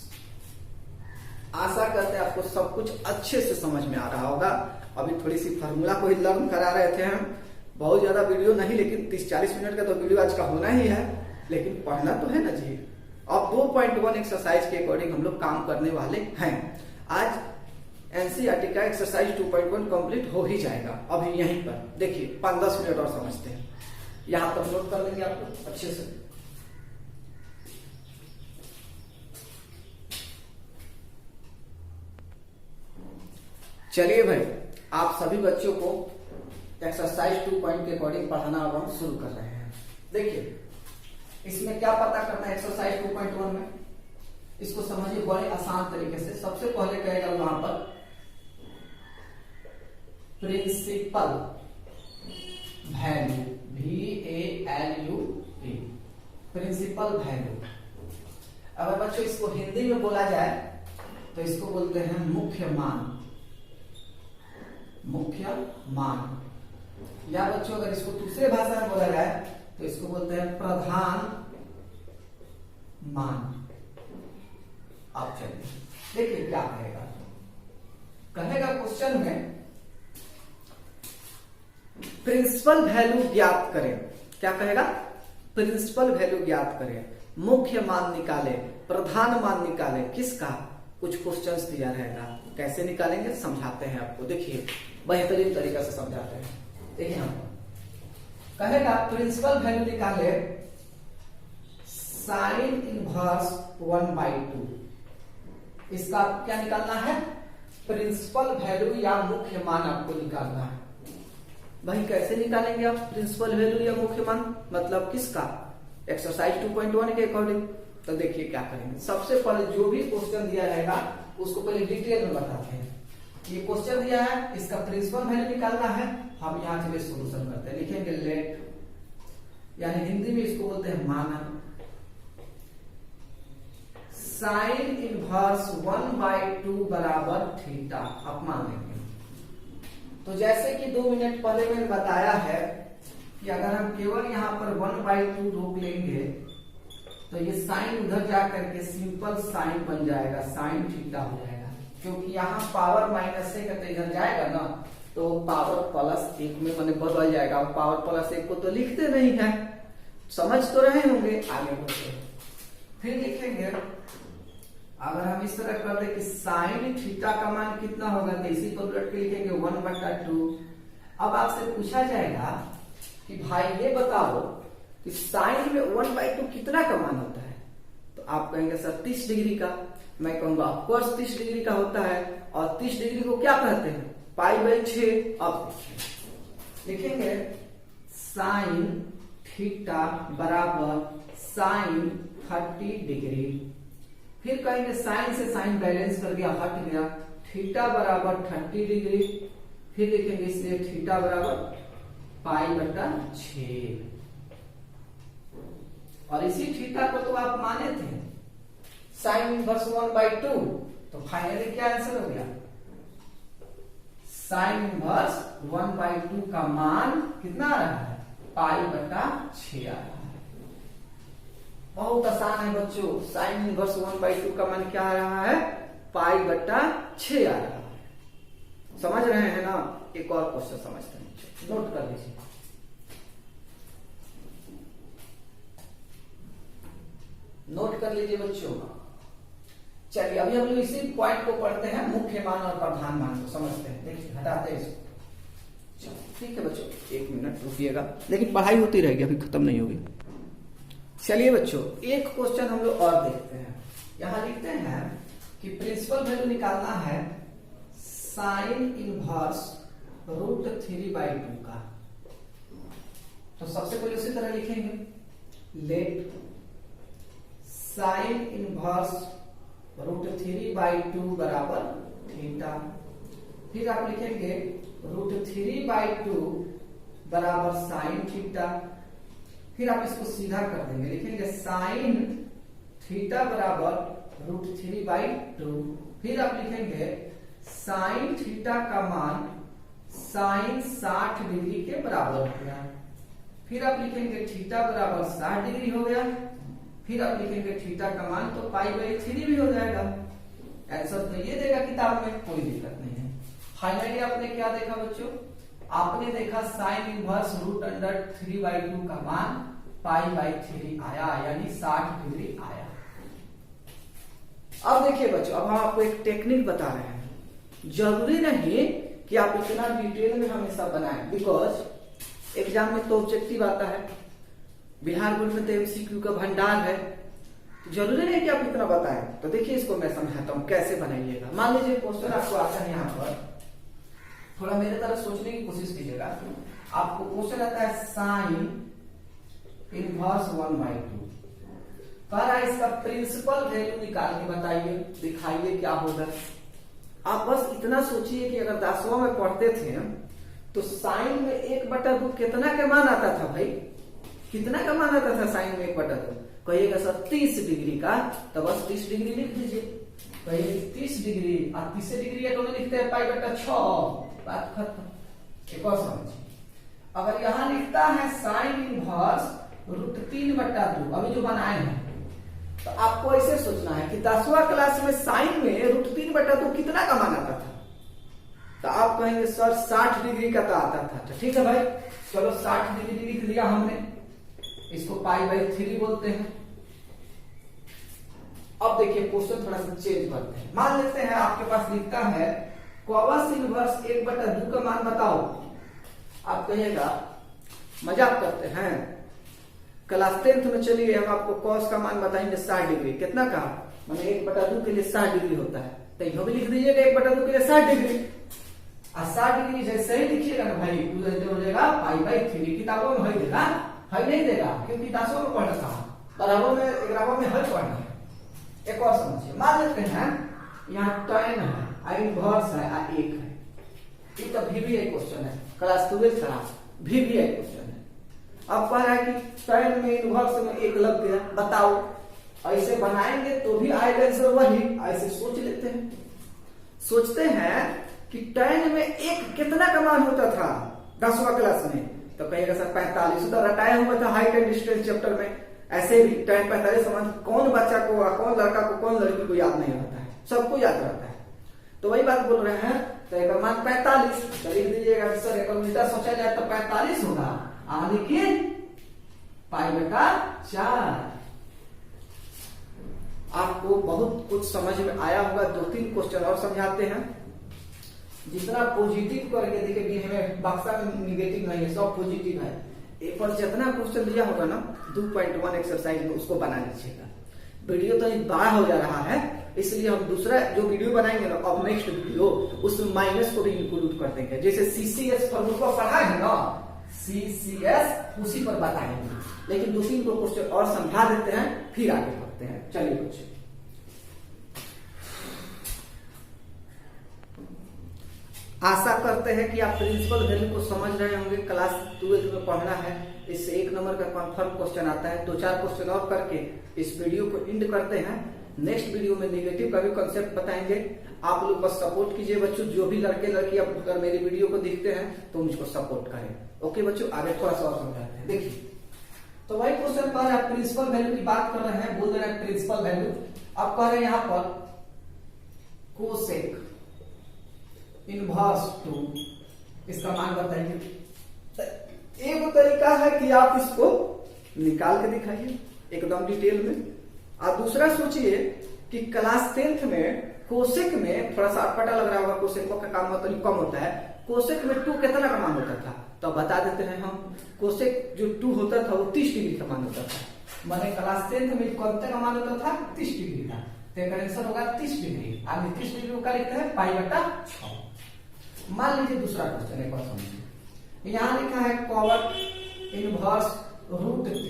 आशा करते हैं आपको सब कुछ अच्छे से समझ में आ रहा होगा। अभी थोड़ी सी फार्मूला को ही लर्न करा रहे थे हम, बहुत ज्यादा वीडियो नहीं, लेकिन 30-40 मिनट का तो वीडियो आज का होना ही है, लेकिन पढ़ना तो है ना जी। अब 2.1 एक्सरसाइज के अकॉर्डिंग हम लोग काम करने वाले हैं। आज एनसीईआरटी का एक्सरसाइज 2.1 कंप्लीट हो ही जाएगा। अभी यहीं पर देखिए 5-10 मिनट और समझते हैं, यहां पर नोट कर लेंगे आपको अच्छे से। चलिए भाई, आप सभी बच्चों को एक्सरसाइज 2 के अकॉर्डिंग पढ़ाना अब हम शुरू कर रहे हैं। देखिए इसमें क्या पता करना है एक्सरसाइज 2.1 में, इसको समझिए बड़े आसान तरीके से। सबसे पहले कहेगा वहां पर principal value, VALU, principal value. अगर बच्चों इसको हिंदी में बोला जाए तो इसको बोलते हैं मुख्य मान, मुख्य मान। या बच्चों अगर इसको दूसरे भाषा में बोला जाए तो इसको बोलते हैं प्रधान मान। अब चलिए देखिए क्या कहेगा। कहेगा क्वेश्चन में प्रिंसिपल वैल्यू ज्ञात करें। क्या कहेगा, प्रिंसिपल वैल्यू ज्ञात करें, मुख्य मान निकाले, प्रधान मान निकाले। किसका, कुछ क्वेश्चंस दिया रहेगा, कैसे निकालेंगे समझाते हैं आपको। देखिए बेहतरीन तरीका से समझाते हैं। देखिए यहां कहेगा प्रिंसिपल वैल्यू निकाले साइन इनवर्स 1/2। इसका क्या निकालना है, प्रिंसिपल वैल्यू या मुख्य मान आपको निकालना है। भाई कैसे निकालेंगे आप प्रिंसिपल वैल्यू या मुख्य मान, मतलब किसका, एक्सरसाइज 2.1 के अकॉर्डिंग। तो देखिए क्या करेंगे, सबसे पहले जो भी क्वेश्चन दिया रहेगा उसको पहले डिटेल में बताते हैं। ये क्वेश्चन दिया है, इसका प्रिंसिपल वैल्यू निकालना है। हम यहां चलिए सोल्यूशन करते हैं। लिखेंगे लेट, यानी हिंदी में इसको बोलते हैं माना, साइन इनवर्स 1/2 बराबर थीटा। आप मान लेंगे। तो जैसे कि 2 मिनट पहले मैंने बताया है कि अगर हम केवल यहां पर 1/2 रोक लेंगे तो ये साइन उधर जाकर के सिंपल साइन बन जाएगा, साइन थीटा हो जाएगा। क्योंकि यहाँ पावर माइनस से करते इधर जाएगा ना, तो पावर +1 में मैंने बदल जाएगा। पावर +1 को तो लिखते नहीं है, समझ तो रहे होंगे। आगे बढ़ते फिर लिखेंगे, अगर हम इस तरह कर दे कि साइन थीटा का मान कितना होगा, तो इसी को उलट के लिखेंगे 1/2। अब आपसे पूछा जाएगा कि भाई ये बताओ कि साइन में 1/2 कितना का मान होता है, तो आप कहेंगे सर 30 डिग्री का। मैं कहूंगा ऑफकोर्स 30 डिग्री का होता है, और 30 डिग्री को क्या कहते हैं, π/6। अब लिखेंगे साइन थीटा बराबर साइन 30 डिग्री। फिर कहेंगे साइन से साइन बैलेंस कर गया, हट गया, थीटा बराबर 30 डिग्री। फिर लिखेंगे इसलिए थीटा बराबर π/6। और इसी थीटा को तो आप माने थे साइन इनवर्स 1/2, तो फाइनली क्या आंसर हो गया, साइन इनवर्स 1/2 का मान कितना आ रहा है, π/6 आ रहा है। बहुत आसान है बच्चों, साइन इनवर्स 1/2 का मान क्या आ रहा है, π/6 आ रहा है। समझ रहे हैं ना। एक और क्वेश्चन समझते हैं, नोट कर लीजिए। नोट कर लीजिए बच्चों। चलिए अभी हम लोग इसी पॉइंट को पढ़ते हैं, मुख्य मान और प्रधान मान को समझते हैं। देखिए हटाते हैं इसको। ठीक है बच्चों, 1 मिनट रुकिएगा, लेकिन पढ़ाई होती रहेगी, अभी खत्म नहीं होगी। चलिए बच्चों एक क्वेश्चन हम लोग और देखते हैं। यहां लिखते हैं कि प्रिंसिपल वैल्यू निकालना है साइन इनवर्स √3/2 का। तो सबसे पहले उसी तरह लिखेंगे, लेट साइन इनवर्स √3/2 बराबर थीटा। फिर आप लिखेंगे √3/2 बराबर साइन थीटा। फिर आप इसको सीधा कर देंगे, लिखेंगे साइन थीटा बराबर √3/2। फिर आप लिखेंगे साइन थीटा का मान साइन 60 डिग्री के बराबर हो गया। फिर आप लिखेंगे थीटा बराबर 60 डिग्री हो गया। फिर आप लिखेंगे थीटा का मान तो π/3 भी हो जाएगा। आंसर तो ये देगा किताब में, कोई दिक्कत नहीं है। फाइनली आपने क्या देखा बच्चों, आपने देखा साइन इनवर्स √3/2 का मान π/3 आया, यानी 60 डिग्री आया। अब देखिए बच्चों, अब हम आपको एक टेक्निक बता रहे हैं। जरूरी नहीं कि आप इतना डिटेल में हमेशा बनाएं, बिकॉज एग्जाम में तो ऑब्जेक्टिव आता है, बिहार बोर्ड में तो एमसीक्यू का भंडार है। तो जरूरी नहीं कि आप इतना बताएं। तो देखिए इसको मैं समझाता हूं कैसे बनाइएगा। मान लीजिए क्वेश्चन आपको आता है, यहाँ पर थोड़ा मेरे तरह सोचने की कोशिश कीजिएगा। आपको क्वेश्चन आता है साइन इनवर्स 1/2 पर इसका प्रिंसिपल वैल्यू निकाल के बताइए, दिखाइए क्या होगा। आप बस इतना सोचिए कि अगर 10वां में पढ़ते थे तो साइन में 1/2 कितना का मान आता था भाई, कितना का मान आता था साइन में 1/2? कहिएगा सर 30 डिग्री का, तो बस 30 डिग्री लिख दीजिए। कहिए 30 डिग्री और 30 डिग्री तो लिखते हैं π/6, बात खत्म। एक और समझिए, अगर यहां लिखता है साइन इनवर्स √3/2, अभी जो बनाए हैं, तो आपको ऐसे सोचना है कि 10वां क्लास में साइन में √3/2 कितना का मान आता था। तो आप कहेंगे सर 60 डिग्री का तो आता था। तो ठीक है भाई, चलो 60 डिग्री लिख दिया हमने, इसको π/3 बोलते हैं। अब देखिए क्वेश्चन थोड़ा सा चेंज करते हैं। मान लेते हैं आपके पास लिखता है कॉस इनवर्स 1/2 का मान बताओ। आप कहिएगा मजाक करते हैं, क्लास 10th में चलिए हम आपको कॉस का मान बताएंगे 60 डिग्री। कितना का, मैंने 1/2 के लिए 60 डिग्री होता है, तो यह भी लिख दीजिएगा 1/2 के लिए 60 डिग्री। और 60 डिग्री जैसे ही लिखिएगा ना भाई, हो जाएगा π/3। किताबों में है देगा, है नहीं देगा, क्योंकि 10वां में पढ़ना था, 12वां में 11वां में है पढ़ना है। एक और समझिए, मान लेते हैं यहाँ tan है, इनवर्स है, 1 है। ये तो VBA क्वेश्चन है, क्लास 12 का VBA क्वेश्चन है। अब कह रहा है कि tan में इनवर्स में 1 लग गया, बताओ। ऐसे बनाएंगे तो भी आएगा आंसर वही। ऐसे सोच लेते हैं, सोचते हैं कि tan में 1 कितना का मान होता था 10वां क्लास में। तो कहिएगा सर 45, तो रटाया हुआ था हाइट एंड डिस्टेंस चैप्टर में। ऐसे भी tan 45 समझ, कौन बच्चा को, कौन लड़का को, कौन लड़की को याद नहीं रहता है, सबको याद रहता है। तो वही बात बोल रहे हैं, तो एक मान 45, तो लिख दीजिएगा सर एक उल्टा सोचा जाए तो 45 होगा। लिखिए π/4। आपको बहुत कुछ समझ में आया होगा। 2-3 क्वेश्चन और समझाते हैं। जितना पॉजिटिव करके देखिए, हमें बक्सा में निगेटिव नहीं है, सब पॉजिटिव है। एक पर जितना क्वेश्चन दिया होगा ना 2.1 एक्सरसाइज में, उसको बना लीजिएगा। वीडियो तो बड़ा हो जा रहा है, इसलिए हम दूसरा जो वीडियो बनाएंगे ना, अब नेक्स्ट वीडियो, उसमें माइनस को भी इंक्लूड कर देंगे। जैसे CCS फॉर्मूला पढ़ा है ना, CCS उसी पर बताएंगे, लेकिन 2-3 क्वेश्चन और समझा देते हैं, फिर आगे बढ़ते हैं। चलिए बच्चे, आशा करते हैं कि आप प्रिंसिपल वैल्यू को समझ रहे होंगे। क्लास 12 में पढ़ना है, इससे 1 नंबर का कंफर्म क्वेश्चन आता है। 2-4 क्वेश्चन और करके इस वीडियो को एंड करते हैं। नेक्स्ट वीडियो में नेगेटिव का भी कॉन्सेप्ट बताएंगे। आप लोग बस सपोर्ट कीजिए बच्चों, जो भी लड़के लड़की अगर मेरी वीडियो को देखते हैं तो मुझको सपोर्ट करें। ओके बच्चों, आगे थोड़ा सा और समझाते हैं। देखिए तो वही क्वेश्चन पर आप प्रिंसिपल वैल्यू की बात कर रहे हैं, बोल रहे हैं प्रिंसिपल वैल्यू। आप कह रहे हैं यहाँ पर कोसेक इनवर्स 2, इसका मान बताइए। एक तरीका है कि आप इसको निकाल के दिखाइए एकदम डिटेल में। आप दूसरा सोचिए कि क्लास 10th में कोसेक में थोड़ा सा अटपटा लग रहा होगा, कोसेक का काम मतलब कम होता है। कोसेक में 2 कितना का मान होता था, तो बता देते हैं हम। कोसेक जो 2 होता था वो 30 डिग्री का मान होता था। मैंने क्लास 10th में कौन का मान होता था, 30 डिग्री का। तो आंसर होगा 30 डिग्री। आगे 30 डिग्री को क्या लिखते हैं, π/6। मान लीजिए दूसरा क्वेश्चन एक और समझिए। यहाँ लिखा है कॉट इनवर्स √3।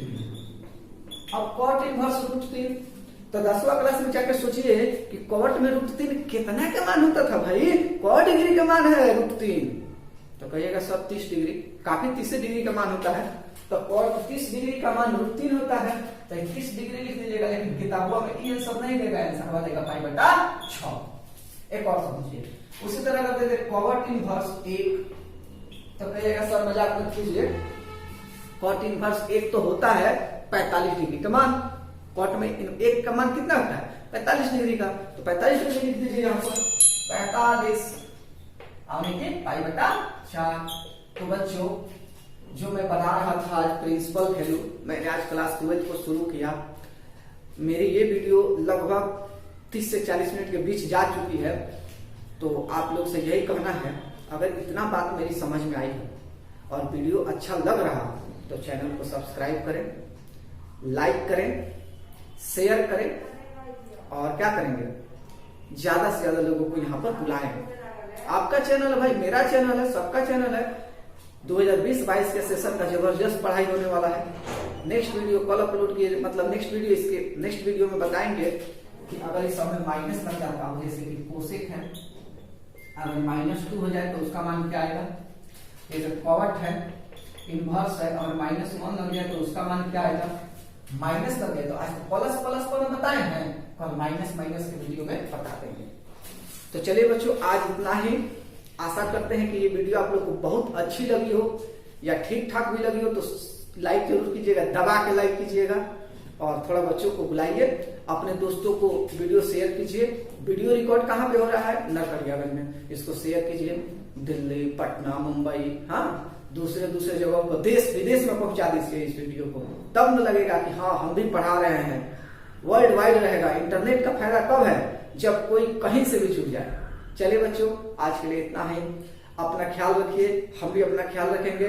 अब कॉट इनवर्स √3, तो 10वां क्लास में जाकर सोचिए कि कॉट में √3 कितना का मान होता था भाई, कॉट डिग्री का मान है √3। तो कहिएगा सर 30 डिग्री, काफी 30 डिग्री का मान होता है। तो कॉट 30 डिग्री का मान √3 होता है, तो 30 डिग्री लिख दीजिएगा। लेकिन किताबों में ये आंसर नहीं देगा, आंसर बनेगा π/6। एक और समझिए, उसी तरह करते थे कॉट इनवर्स 1। तो कहिएगा सर मजाक मत कीजिए, कॉट इनवर्स 1 तो होता है 45 डिग्री का मान। कॉट में 1 का मान कितना होता है, 45 डिग्री का। तो 45 डिग्री लिख दीजिए यहाँ पर 45 π/4। तो बच्चों जो मैं बता रहा था आज प्रिंसिपल वैल्यू, मैंने आज क्लास 12 को शुरू किया। मेरी ये वीडियो लगभग 30 से 40 मिनट के बीच जा चुकी है। तो आप लोग से यही कहना है, अगर इतना बात मेरी समझ में आई है और वीडियो अच्छा लग रहा तो चैनल को सब्सक्राइब करें, लाइक करें, शेयर करें और क्या करेंगे, ज्यादा से ज्यादा लोगों को यहाँ पर बुलाएं। आपका चैनल है भाई, मेरा चैनल है, सबका चैनल है। 2020-22 के सेशन का जबरदस्त पढ़ाई होने वाला है। नेक्स्ट वीडियो कल अपलोड किए, मतलब नेक्स्ट वीडियो में बताएंगे कि अगर इस समय माइनस लग जाता हो, जैसे कि कोसेक है, अगर -2 हो जाए तो उसका मान क्या आएगा। जैसे कॉट है, इनवर्स है, और -1 लग जाए तो उसका मान क्या आएगा, माइनस लग गया। तो आज प्लस पर बताए हैं, कल माइनस के वीडियो में बता देंगे। तो चलिए बच्चों, आज इतना ही। आशा करते हैं कि ये वीडियो आप लोग को बहुत अच्छी लगी हो या ठीक ठाक भी लगी हो। तो लाइक जरूर कीजिएगा, दबा के लाइक कीजिएगा और थोड़ा बच्चों को बुलाइए, अपने दोस्तों को वीडियो शेयर कीजिए। वीडियो रिकॉर्ड कहाँ पे हो रहा है, नरकटियागंज में। इसको शेयर कीजिए, दिल्ली, पटना, मुंबई, हाँ दूसरे जगहों को, देश विदेश में पहुंचा दीजिए इस वीडियो को। तब न लगेगा कि हाँ हम भी पढ़ा रहे हैं, वर्ल्ड वाइड रहेगा। इंटरनेट का फायदा कब है, जब कोई कहीं से भी जुड़ जाए। चलिए बच्चों, आज के लिए इतना ही। अपना ख्याल रखिए, हम भी अपना ख्याल रखेंगे।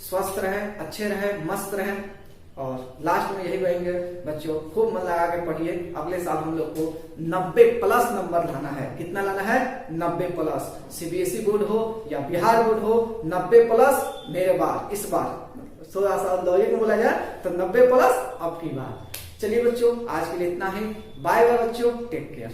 स्वस्थ रहें, अच्छे रहें, मस्त रहें। और लास्ट में यही कहेंगे बच्चों, खूब मन लगा के पढ़िए। अगले साल हम लोग को 90+ नंबर लाना है। कितना लाना है, 90+। CBSE बोर्ड हो या बिहार बोर्ड हो, 90+। मेरे बार इस बार 16 साल लॉजिक में बोला जाए तो 90+ अब की बार। चलिए बच्चों, आज के लिए इतना ही। बाय बाय बच्चों, टेक केयर।